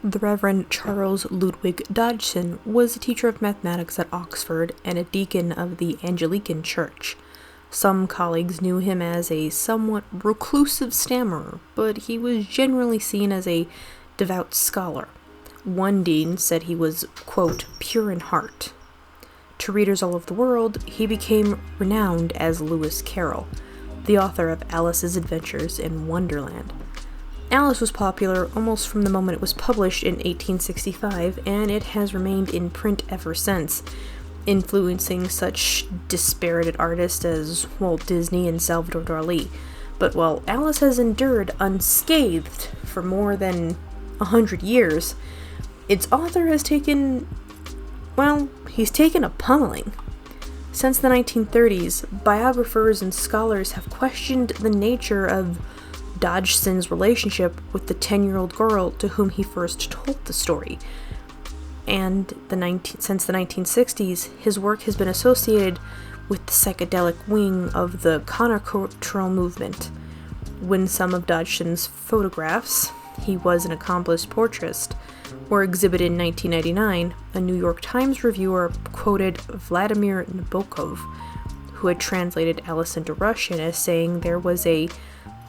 The Reverend Charles Ludwig Dodgson was a teacher of mathematics at Oxford and a deacon of the Anglican Church. Some colleagues knew him as a somewhat reclusive stammerer, but he was generally seen as a devout scholar. One dean said he was, quote, pure in heart. To readers all over the world, he became renowned as Lewis Carroll, the author of Alice's Adventures in Wonderland. Alice was popular almost from the moment it was published in 1865, and it has remained in print ever since, influencing such disparate artists as Walt Disney and Salvador Dali. But while Alice has endured unscathed for more than 100 years, its author has taken a pummeling. Since the 1930s, biographers and scholars have questioned the nature of Dodgson's relationship with the 10-year-old girl to whom he first told the story. And since the 1960s, his work has been associated with the psychedelic wing of the countercultural movement. When some of Dodgson's photographs, he was an accomplished portraitist, were exhibited in 1999, a New York Times reviewer quoted Vladimir Nabokov, who had translated Alice into Russian, as saying there was a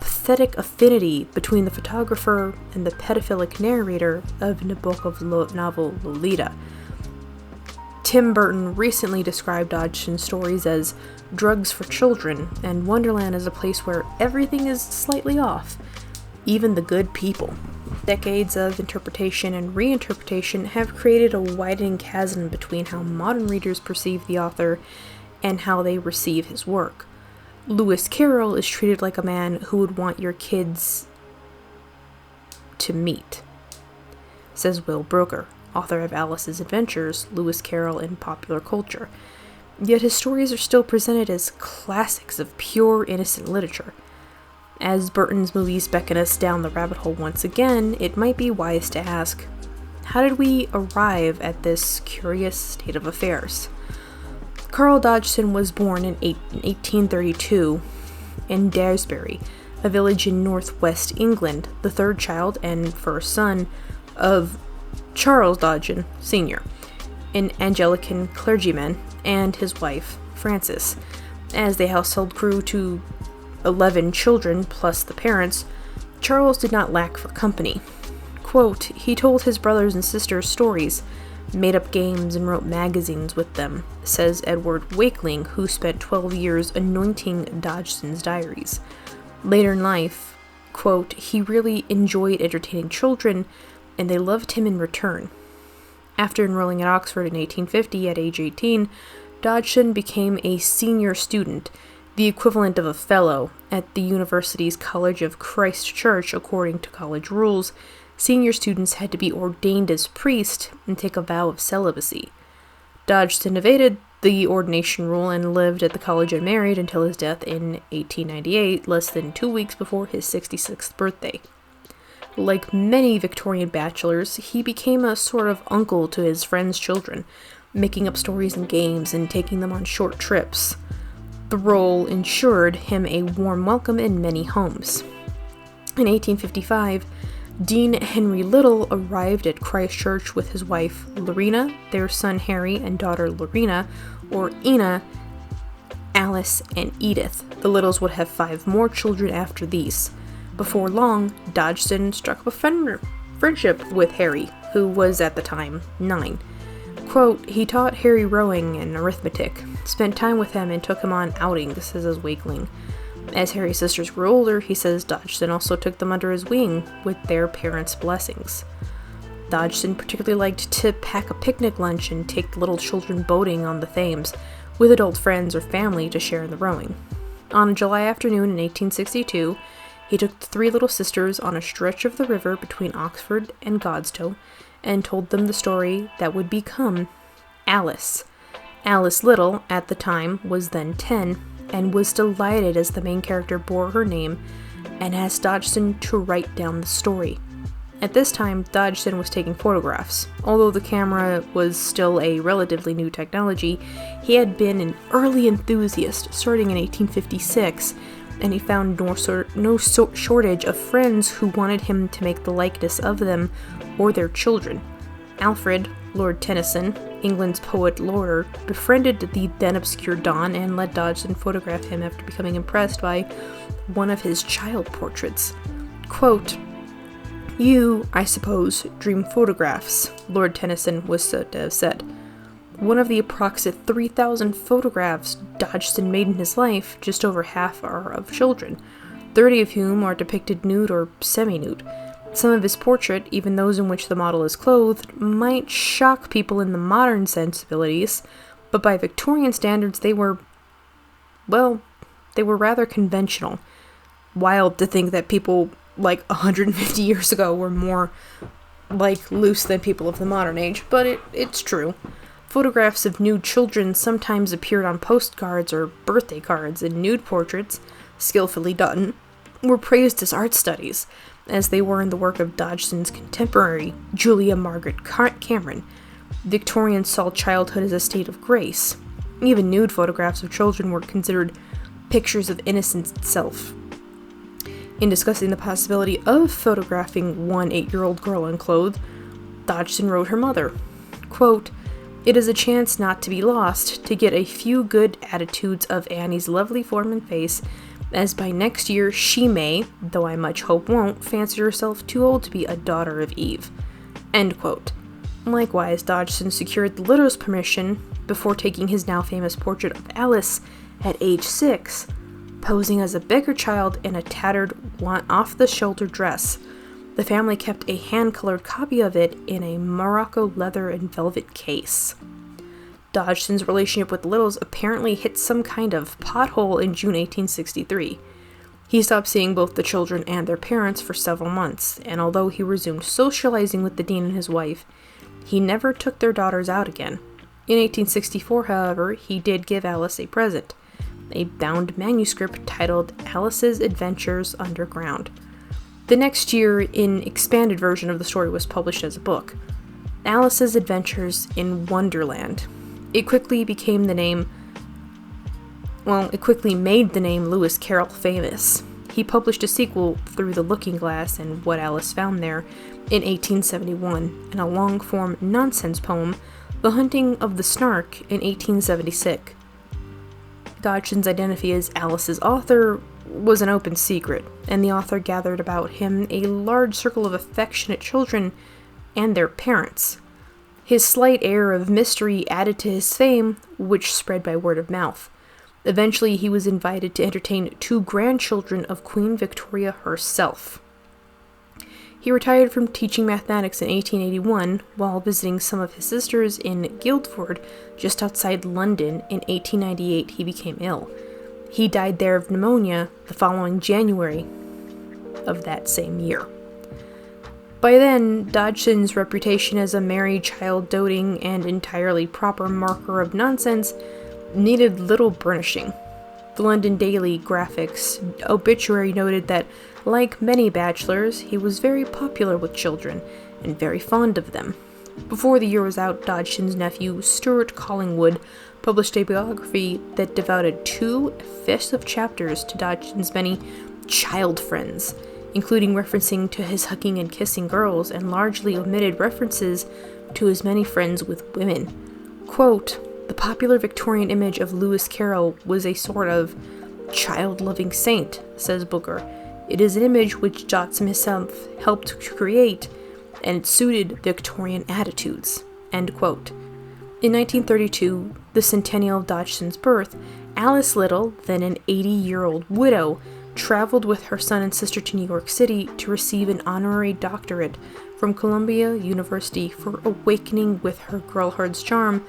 pathetic affinity between the photographer and the pedophilic narrator of Nabokov's novel Lolita. Tim Burton recently described Dodgson's stories as drugs for children, and Wonderland is a place where everything is slightly off, even the good people. Decades of interpretation and reinterpretation have created a widening chasm between how modern readers perceive the author and how they receive his work. Lewis Carroll is treated like a man who would want your kids to meet, says Will Brooker, author of Alice's Adventures, Lewis Carroll in Popular Culture. Yet his stories are still presented as classics of pure, innocent literature. As Burton's movies beckon us down the rabbit hole once again, it might be wise to ask, how did we arrive at this curious state of affairs? Carl Dodgson was born in 1832 in Daresbury, a village in northwest England, the third child and first son of Charles Dodgson Sr., an Anglican clergyman, and his wife, Frances. As the household grew to 11 children plus the parents, Charles did not lack for company. Quote, he told his brothers and sisters stories, made up games, and wrote magazines with them, says Edward Wakeling, who spent 12 years anointing Dodgson's diaries. Later in life, quote, he really enjoyed entertaining children, and they loved him in return. After enrolling at Oxford in 1850 at age 18, Dodgson became a senior student, the equivalent of a fellow, at the university's College of Christ Church. According to college rules, senior students had to be ordained as priests and take a vow of celibacy. Dodgson evaded the ordination rule and lived at the college unmarried until his death in 1898, less than 2 weeks before his 66th birthday. Like many Victorian bachelors, he became a sort of uncle to his friends' children, making up stories and games and taking them on short trips. The role ensured him a warm welcome in many homes. In 1855, Dean Henry Little arrived at Christ Church with his wife Lorena, their son Harry, and daughter Lorena, or Ina, Alice, and Edith. The Littles would have 5 more children after these. Before long, Dodgson struck up a friendship with Harry, who was at the time 9. Quote, he taught Harry rowing and arithmetic, spent time with him, and took him on outings, says Wakeling. As Harry's sisters grew older, he says Dodgson also took them under his wing with their parents' blessings. Dodgson particularly liked to pack a picnic lunch and take the little children boating on the Thames, with adult friends or family to share in the rowing. On a July afternoon in 1862, he took the 3 little sisters on a stretch of the river between Oxford and Godstow, and told them the story that would become Alice. Alice Little, at the time, was then 10, and was delighted as the main character bore her name, and asked Dodgson to write down the story. At this time, Dodgson was taking photographs. Although the camera was still a relatively new technology, he had been an early enthusiast, starting in 1856, and he found no shortage of friends who wanted him to make the likeness of them or their children. Alfred, Lord Tennyson, England's poet laureate, befriended the then obscure Don and let Dodgson photograph him after becoming impressed by one of his child portraits. Quote, "You, I suppose, dream photographs," Lord Tennyson was said to have said. One of the approximate 3,000 photographs Dodgson made in his life, just over half are of children, 30 of whom are depicted nude or semi-nude. Some of his portrait, even those in which the model is clothed, might shock people in the modern sensibilities, but by Victorian standards they were rather conventional. Wild to think that people like 150 years ago were more loose than people of the modern age, but it's true. Photographs of nude children sometimes appeared on postcards or birthday cards, and nude portraits, skillfully done, were praised as art studies, as they were in the work of Dodgson's contemporary, Julia Margaret Cameron. Victorians saw childhood as a state of grace. Even nude photographs of children were considered pictures of innocence itself. In discussing the possibility of photographing one 8-year-old girl unclothed, Dodgson wrote her mother, quote, "It is a chance not to be lost, to get a few good attitudes of Annie's lovely form and face, as by next year she may, though I much hope won't, fancy herself too old to be a daughter of Eve." End quote. Likewise, Dodgson secured the widow's permission before taking his now famous portrait of Alice at age 6, posing as a beggar child in a tattered, off-the-shoulder dress. The family kept a hand-colored copy of it in a Morocco leather and velvet case. Dodgson's relationship with the Littles apparently hit some kind of pothole in June 1863. He stopped seeing both the children and their parents for several months, and although he resumed socializing with the dean and his wife, he never took their daughters out again. In 1864, however, he did give Alice a present, a bound manuscript titled Alice's Adventures Underground. The next year, an expanded version of the story was published as a book, Alice's Adventures in Wonderland. It quickly made the name Lewis Carroll famous. He published a sequel, Through the Looking Glass and What Alice Found There, in 1871, and a long-form nonsense poem, The Hunting of the Snark, in 1876. Dodgson's identity as Alice's author was an open secret, and the author gathered about him a large circle of affectionate children and their parents. His slight air of mystery added to his fame, which spread by word of mouth. Eventually, he was invited to entertain 2 grandchildren of Queen Victoria herself. He retired from teaching mathematics in 1881 while visiting some of his sisters in Guildford, just outside London. In 1898, he became ill. He died there of pneumonia the following January of that same year. By then, Dodgson's reputation as a merry, child-doting, and entirely proper marker of nonsense needed little burnishing. The London Daily Graphic's obituary noted that, like many bachelors, he was very popular with children and very fond of them. Before the year was out, Dodgson's nephew, Stuart Collingwood, published a biography that devoted 2 fifths of chapters to Dodgson's many child friends, including referencing to his hugging and kissing girls, and largely omitted references to his many friends with women. Quote, "The popular Victorian image of Lewis Carroll was a sort of child-loving saint," says Booker. "It is an image which Dodgson himself helped to create, and it suited Victorian attitudes." End quote. In 1932, the centennial of Dodgson's birth, Alice Little, then an 80-year-old widow, traveled with her son and sister to New York City to receive an honorary doctorate from Columbia University for awakening with her girlhood's charm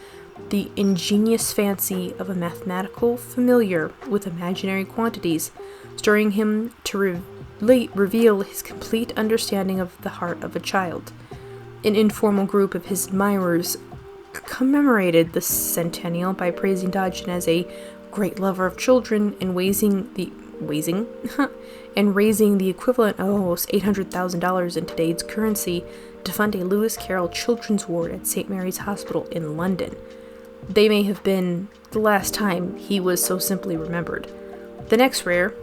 the ingenious fancy of a mathematical familiar with imaginary quantities, stirring him to reveal his complete understanding of the heart of a child. An informal group of his admirers commemorated the centennial by praising Dodgson as a great lover of children and raising the equivalent of almost $800,000 in today's currency to fund a Lewis Carroll children's ward at St. Mary's Hospital in London. They may have been the last time he was so simply remembered. The next rare,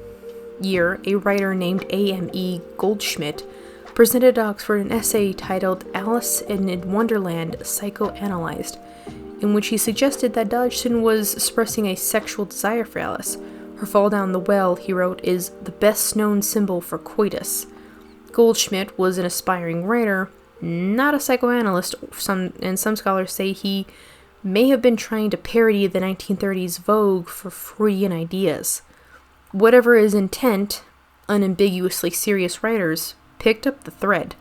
year, a writer named A.M.E. Goldschmidt presented at Oxford an essay titled Alice in Wonderland Psychoanalyzed, in which he suggested that Dodgson was expressing a sexual desire for Alice. Her fall down the well, he wrote, is the best known symbol for coitus. Goldschmidt was an aspiring writer, not a psychoanalyst, and some scholars say he may have been trying to parody the 1930s vogue for Freudian ideas. Whatever his intent, unambiguously serious writers picked up the thread.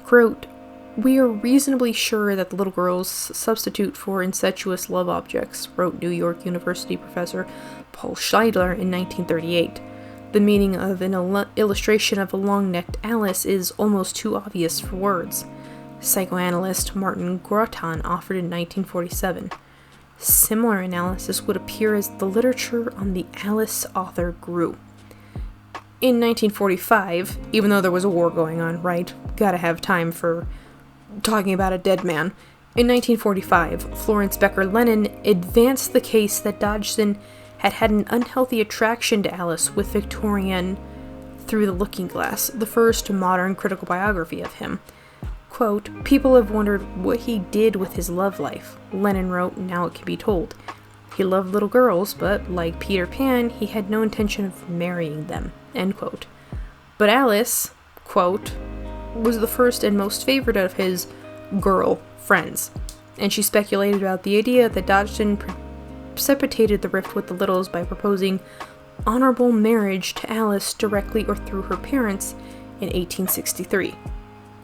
Quote, "We are reasonably sure that the little girls substitute for incestuous love objects," wrote New York University professor Paul Scheidler in 1938. The meaning of an illustration of a long-necked Alice is almost too obvious for words. Psychoanalyst Martin Groton offered in 1947. Similar analysis would appear as the literature on the Alice author grew. In 1945, even though there was a war going on, right? Gotta have time for talking about a dead man. In 1945, Florence Becker Lennon advanced the case that Dodgson had had an unhealthy attraction to Alice with Victorian Through the Looking Glass, the first modern critical biography of him. Quote, "People have wondered what he did with his love life," Lennon wrote, "now it can be told. He loved little girls, but like Peter Pan, he had no intention of marrying them," end quote. But Alice, quote, was the first and most favored of his girl friends, and she speculated about the idea that Dodgson precipitated the rift with the Littles by proposing honorable marriage to Alice directly or through her parents in 1863.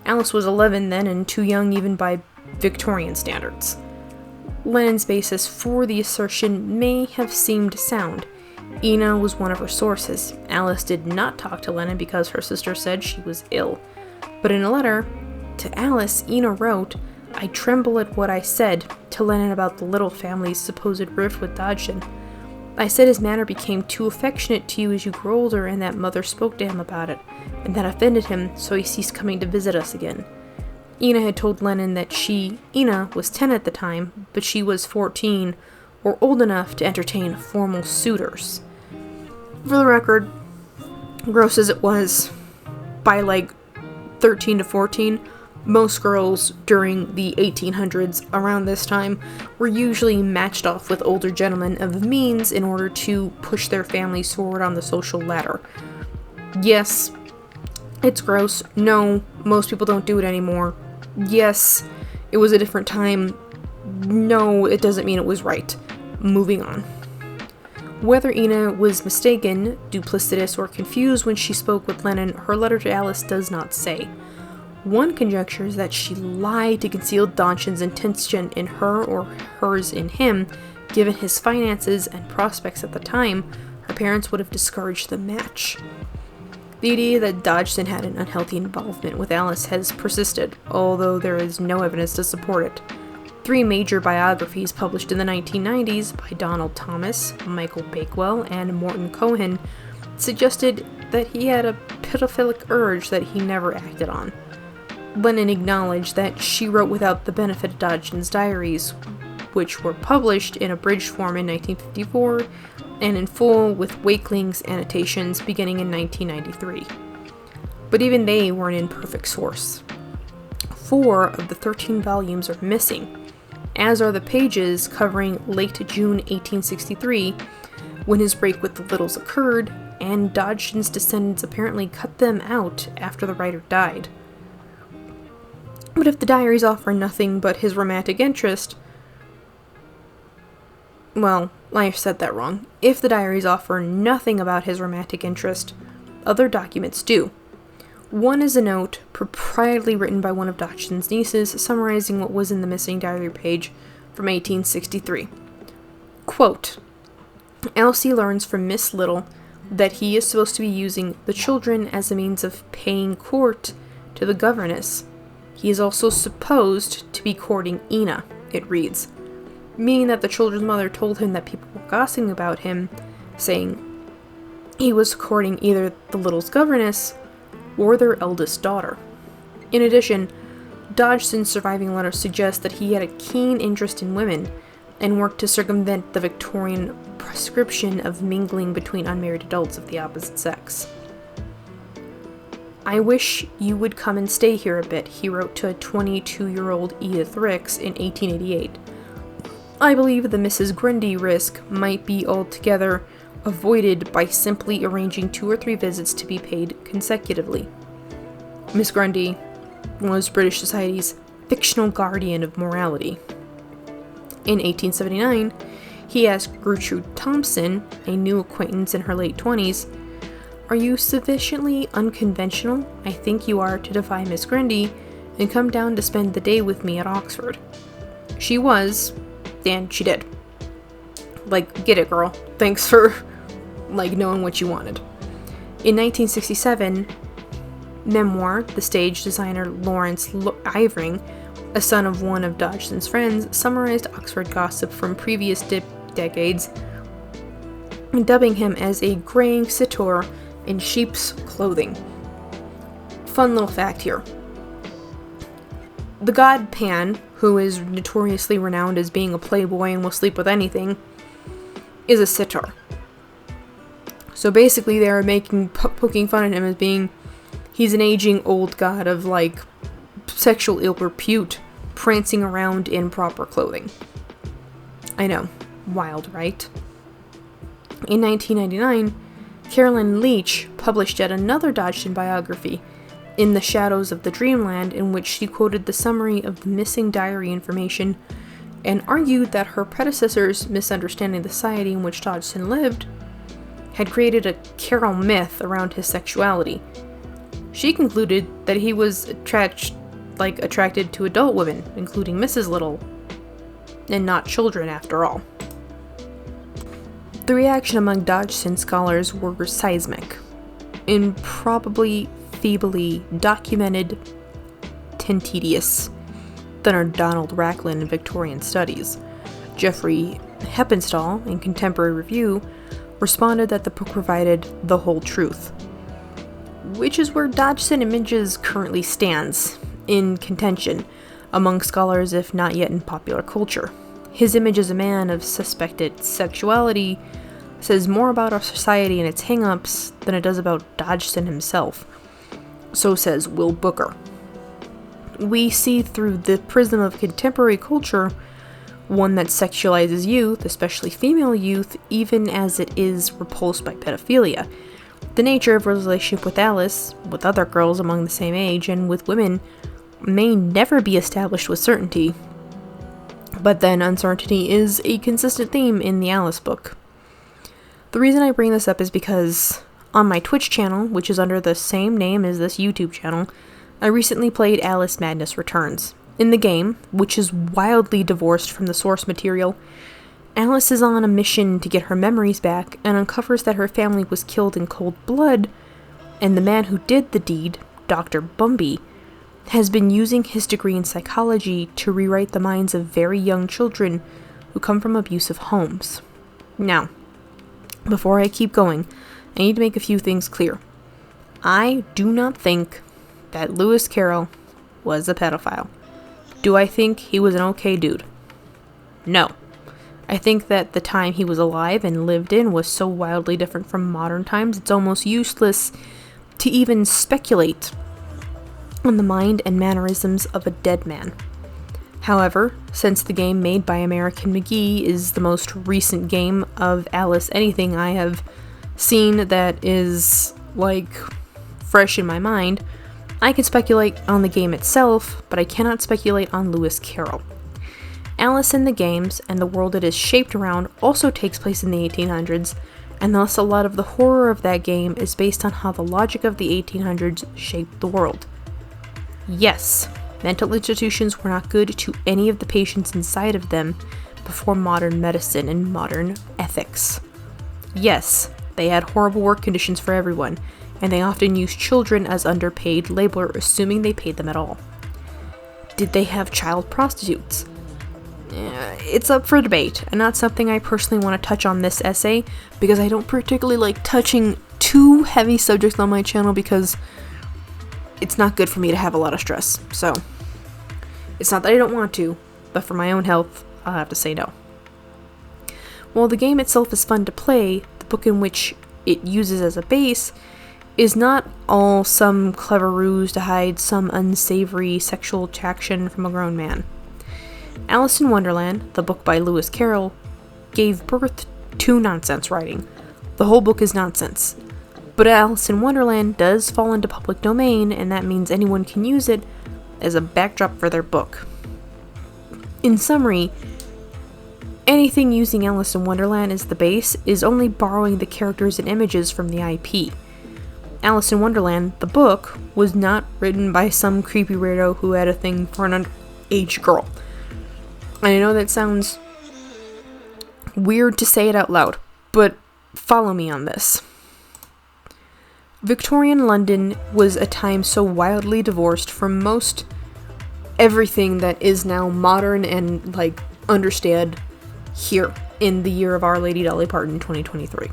Alice was 11 then and too young even by Victorian standards. Lennon's basis for the assertion may have seemed sound. Ina was one of her sources. Alice did not talk to Lennon because her sister said she was ill. But in a letter to Alice, Ina wrote, "I tremble at what I said to Lennon about the Little family's supposed rift with Dodgson. I said his manner became too affectionate to you as you grew older, and that mother spoke to him about it, and that offended him, so he ceased coming to visit us again." Ina had told Lennon that Ina was 10 at the time, but she was 14, or old enough to entertain formal suitors. For the record, gross as it was, by like 13 to 14, most girls during the 1800s around this time were usually matched off with older gentlemen of means in order to push their families forward on the social ladder. Yes, it's gross. No, most people don't do it anymore. Yes, it was a different time. No, it doesn't mean it was right. Moving on. Whether Ina was mistaken, duplicitous, or confused when she spoke with Lennon, her letter to Alice does not say. One conjecture is that she lied to conceal Dodgson's intention in her or hers in him. Given his finances and prospects at the time, her parents would have discouraged the match. The idea that Dodgson had an unhealthy involvement with Alice has persisted, although there is no evidence to support it. 3 major biographies published in the 1990s by Donald Thomas, Michael Bakewell, and Morton Cohen suggested that he had a pedophilic urge that he never acted on. Lennon acknowledged that she wrote without the benefit of Dodgson's diaries, which were published in abridged form in 1954 and in full with Wakeling's annotations beginning in 1993. But even they were an imperfect source. 4 of the 13 volumes are missing, as are the pages covering late June 1863, when his break with the Littles occurred, and Dodgson's descendants apparently cut them out after the writer died. But if the diaries offer nothing but his romantic interest, well, I said that wrong. If the diaries offer nothing about his romantic interest, other documents do. One is a note, proprietary written by one of Dodgson's nieces, summarizing what was in the missing diary page from 1863. Quote, "Elsie learns from Miss Little that he is supposed to be using the children as a means of paying court to the governess. He is also supposed to be courting Ina," it reads, meaning that the children's mother told him that people were gossiping about him, saying he was courting either the Little's governess or their eldest daughter. In addition, Dodgson's surviving letters suggest that he had a keen interest in women, and worked to circumvent the Victorian prescription of mingling between unmarried adults of the opposite sex. "I wish you would come and stay here a bit," he wrote to 22-year-old Edith Ricks in 1888. "I believe the Mrs. Grundy risk might be altogether avoided by simply arranging 2 or 3 visits to be paid consecutively." Miss Grundy was British society's fictional guardian of morality. In 1879, he asked Gertrude Thompson, a new acquaintance in her late 20s, "Are you sufficiently unconventional, I think you are, to defy Miss Grundy and come down to spend the day with me at Oxford?" She was, and she did. Get it, girl. Thanks for, knowing what you wanted. In 1967, Memoir, the stage designer Lawrence Ivering, a son of one of Dodgson's friends, summarized Oxford gossip from previous decades, dubbing him as a graying centaur in sheep's clothing. Fun little fact here. The god Pan, who is notoriously renowned as being a playboy and will sleep with anything, is a centaur. So basically they're poking fun at him as being, he's an aging old god of, sexual ill repute, prancing around in proper clothing. I know. Wild, right? In 1999, Carolyn Leach published yet another Dodgson biography, In the Shadows of the Dreamland, in which she quoted the summary of the missing diary information and argued that her predecessors, misunderstanding the society in which Dodgson lived, had created a Carol myth around his sexuality. She concluded that he was attracted to adult women, including Mrs. Little, and not children after all. The reaction among Dodgson scholars were seismic. In probably feebly documented tedious than are Donald Racklin in Victorian Studies. Geoffrey Heppenstall, in Contemporary Review, responded that the book provided the whole truth, which is where Dodgson Images currently stands, in contention, among scholars if not yet in popular culture. His image as a man of suspected sexuality says more about our society and its hang-ups than it does about Dodgson himself. So says Will Booker. We see through the prism of contemporary culture, one that sexualizes youth, especially female youth, even as it is repulsed by pedophilia. The nature of his relationship with Alice, with other girls among the same age, and with women may never be established with certainty. But then uncertainty is a consistent theme in the Alice book. The reason I bring this up is because on my Twitch channel, which is under the same name as this YouTube channel, I recently played Alice Madness Returns. In the game, which is wildly divorced from the source material, Alice is on a mission to get her memories back and uncovers that her family was killed in cold blood, and the man who did the deed, Dr. Bumby, has been using his degree in psychology to rewrite the minds of very young children who come from abusive homes. Now, before I keep going, I need to make a few things clear. I do not think that Lewis Carroll was a pedophile. Do I think he was an okay dude? No. I think that the time he was alive and lived in was so wildly different from modern times, it's almost useless to even speculate on the mind and mannerisms of a dead man. However, since the game made by American McGee is the most recent game of Alice anything I have seen that is, fresh in my mind, I can speculate on the game itself, but I cannot speculate on Lewis Carroll. Alice in the games, and the world it is shaped around, also takes place in the 1800s, and thus a lot of the horror of that game is based on how the logic of the 1800s shaped the world. Yes, mental institutions were not good to any of the patients inside of them before modern medicine and modern ethics. Yes, they had horrible work conditions for everyone, and they often used children as underpaid labor, assuming they paid them at all. Did they have child prostitutes? It's up for debate, and not something I personally want to touch on this essay, because I don't particularly like touching too heavy subjects on my channel, because it's not good for me to have a lot of stress. So, it's not that I don't want to, but for my own health, I'll have to say no. While the game itself is fun to play, the book in which it uses as a base is not all some clever ruse to hide some unsavory sexual attraction from a grown man. Alice in Wonderland, the book by Lewis Carroll, gave birth to nonsense writing. The whole book is nonsense. But Alice in Wonderland does fall into public domain, and that means anyone can use it as a backdrop for their book. In summary, anything using Alice in Wonderland as the base is only borrowing the characters and images from the IP. Alice in Wonderland, the book, was not written by some creepy weirdo who had a thing for an underage girl. And I know that sounds weird to say it out loud, but follow me on this. Victorian London was a time so wildly divorced from most everything that is now modern and, understood here in the year of Our Lady Dolly Parton 2023.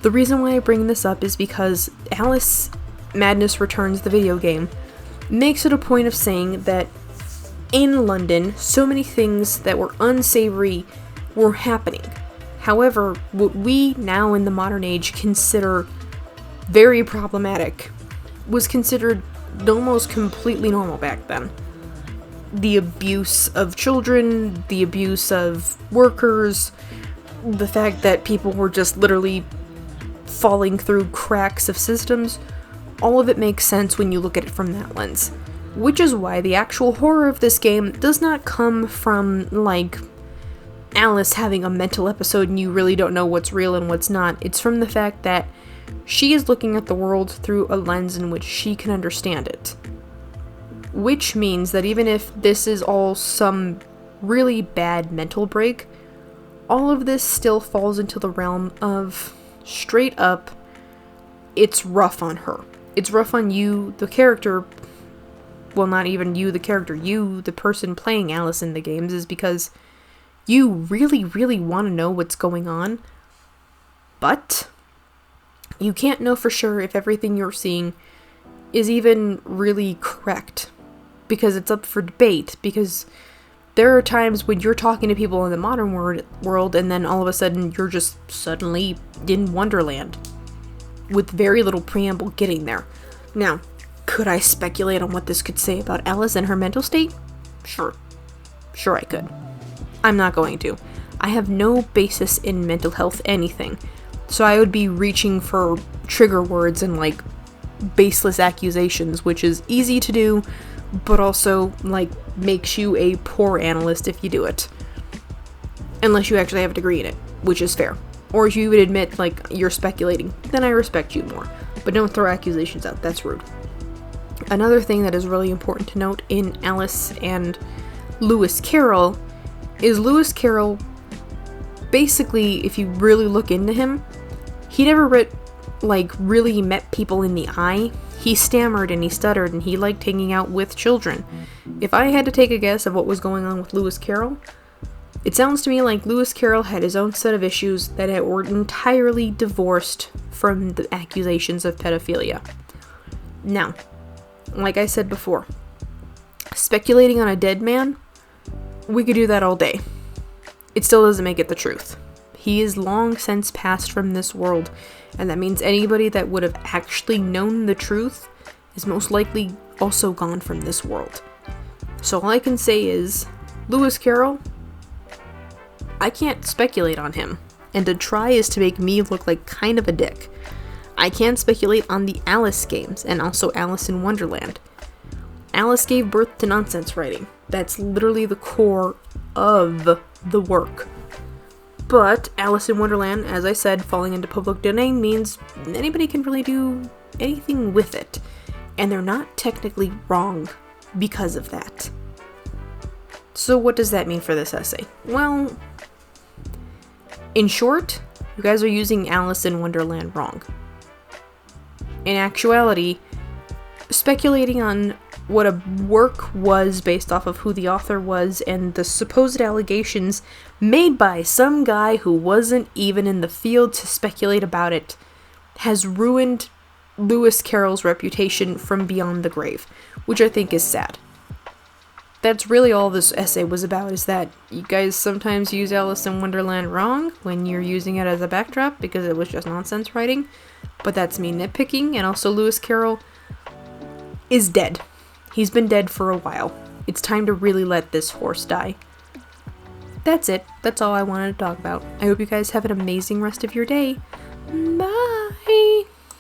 The reason why I bring this up is because Alice Madness Returns, the video game, makes it a point of saying that in London, so many things that were unsavory were happening. However, what we now in the modern age consider very problematic was considered almost completely normal back then. The abuse of children, the abuse of workers, the fact that people were just literally falling through cracks of systems, all of it makes sense when you look at it from that lens. Which is why the actual horror of this game does not come from, Alice having a mental episode and you really don't know what's real and what's not. It's from the fact that she is looking at the world through a lens in which she can understand it. Which means that even if this is all some really bad mental break, all of this still falls into the realm of straight up, it's rough on her. It's rough on you, the character. Well, not even you, the character. You, the person playing Alice in the games, is because you really, really want to know what's going on, but you can't know for sure if everything you're seeing is even really correct, because it's up for debate, because there are times when you're talking to people in the modern world and then all of a sudden you're just suddenly in Wonderland with very little preamble getting there. Now, could I speculate on what this could say about Alice and her mental state? Sure I could. I'm not going to. I have no basis in mental health anything, so I would be reaching for trigger words and baseless accusations, which is easy to do, but also makes you a poor analyst if you do it. Unless you actually have a degree in it, which is fair. Or if you would admit you're speculating, then I respect you more. But don't throw accusations out, that's rude. Another thing that is really important to note in Alice and Lewis Carroll is Lewis Carroll, basically, if you really look into him, he never really met people in the eye. He stammered and he stuttered and he liked hanging out with children. If I had to take a guess of what was going on with Lewis Carroll, it sounds to me like Lewis Carroll had his own set of issues that were entirely divorced from the accusations of pedophilia. Now, like I said before, speculating on a dead man, we could do that all day. It still doesn't make it the truth. He is long since passed from this world, and that means anybody that would have actually known the truth is most likely also gone from this world. So all I can say is, Lewis Carroll, I can't speculate on him, and to try is to make me look like kind of a dick. I can speculate on the Alice games, and also Alice in Wonderland. Alice gave birth to nonsense writing. That's literally the core of the work. But Alice in Wonderland, as I said, falling into public domain means anybody can really do anything with it. And they're not technically wrong because of that. So what does that mean for this essay? Well, in short, you guys are using Alice in Wonderland wrong. In actuality, speculating on what a work was based off of who the author was and the supposed allegations made by some guy who wasn't even in the field to speculate about it has ruined Lewis Carroll's reputation from beyond the grave, which I think is sad. that's really all this essay was about, is that you guys sometimes use Alice in Wonderland wrong when you're using it as a backdrop because it was just nonsense writing. But that's me nitpicking, and also Lewis Carroll is dead. He's been dead for a while. It's time to really let this horse die. That's it. That's all I wanted to talk about. I hope you guys have an amazing rest of your day. Bye!